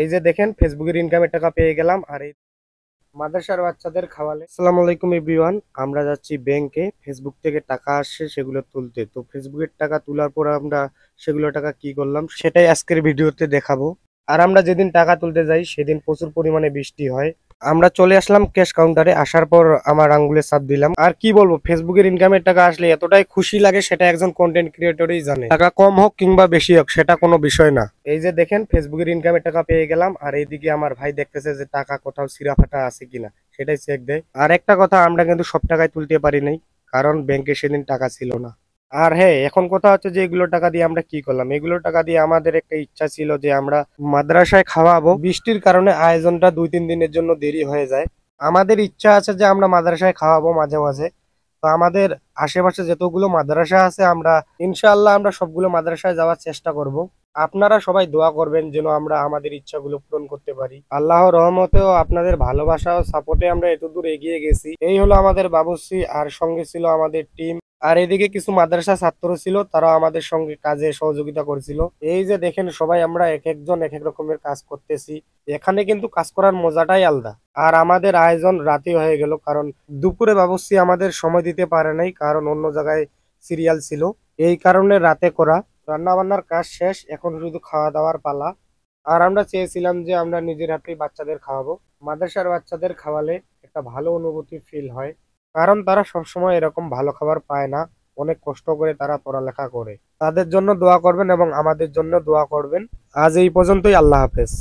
এই যে দেখেন ফেসবুকের ইনকামের টাকা পেয়ে গেলাম। আর এই মাদ্রাসার বাচ্চাদের খাওয়ালে। আসসালামু আলাইকুম এভরিওয়ান, আমরা যাচ্ছি ব্যাংকে। ফেসবুক থেকে টাকা আসছে সেগুলো তুলতে। তো ফেসবুকের টাকা তোলার পর আমরা সেগুলো টাকা কি করলাম সেটাই আজকের ভিডিওতে দেখাবো। আর আমরা যেদিন টাকা তুলতে যাই সেদিন প্রচুর পরিমাণে বৃষ্টি হয়। আমরা চলে আসলাম ক্যাশ কাউন্টারে। আসার পর আমার আঙ্গুলে চাপ দিলাম। আর কি বলবো, ফেসবুকের ইনকামের টাকা আসলে এতটাই খুশি লাগে সেটা একজন কন্টেন্ট ক্রিয়েটরই জানে। টাকা কম হোক কিংবা বেশি হোক সেটা কোনো বিষয় না। এই যে দেখেন ফেসবুকের ইনকামের টাকা পেয়ে গেলাম। আর এইদিকে আমার ভাই দেখতেছে যে টাকা কোথাও ছিঁড়া ফাটা আছে কিনা সেটাই চেক দেয়। আর একটা কথা, আমরা কিন্তু সব টাকায় তুলতে পারি নাই, কারণ ব্যাংকে সেদিন টাকা ছিল না। আর হ্যাঁ, এখন কথা হচ্ছে যে এগুলো টাকা দিয়ে আমরা কি করলাম। এগুলো টাকা দিয়ে আমাদের একটা ইচ্ছা ছিল যে আমরা মাদ্রাসায় খাওয়াবো। বৃষ্টির কারণে আয়োজনটা 2-3 দিনের জন্য দেরি হয়ে যায়। আমাদের ইচ্ছা আছে যে আমরা মাদ্রাসায় খাওয়াবো মাঝে মাঝে। তো আমাদের আশেপাশে যতগুলো মাদ্রাসা আছে আমরা ইনশাআল্লাহ আমরা সবগুলো মাদ্রাসায় যাওয়ার চেষ্টা করব। আপনারা সবাই দোয়া করবেন যেন আমরা আমাদের ইচ্ছাগুলো পূরণ করতে পারি। আল্লাহর রহমতেও আপনাদের ভালোবাসা ও সাপোর্টে আমরা এতদূর এগিয়ে গেছি। এই হলো আমাদের বাবুর্চি, আর সঙ্গে ছিল আমাদের টিম। আর এদিকে কিছু মাদ্রাসা ছাত্র ছিল, তারা আমাদের সঙ্গে কাজে সহযোগিতা করেছিল। এই যে দেখেন সবাই আমরা এক একজন এক এক রকমের কাজ করতেছি। এখানে কিন্তু কাজ করার মজাটাই আলাদা। আর আমাদের আয়োজন রাতে হয়ে গেল, কারণ দুপুরে বাবুর্চি আমাদের সময় দিতে পারে নাই, কারণ অন্য জায়গায় সিরিয়াল ছিল। এই কারণে রাতে করা। রান্না বান্নার কাজ শেষ, এখন শুধু খাওয়া দাওয়ার পালা। আর আমরা চেয়েছিলাম যে আমরা নিজের হাতেই বাচ্চাদের খাওয়াবো। মাদ্রাসার বাচ্চাদের খাওয়ালে একটা ভালো অনুভূতি ফিল হয়, কারণ তারা সবসময় এরকম ভালো খাবার পায় না। অনেক কষ্ট করে তারা পড়ালেখা করে। তাদের জন্য দোয়া করবেন এবং আমাদের জন্য দোয়া করবেন। আজ এই পর্যন্তই। আল্লাহ হাফেজ।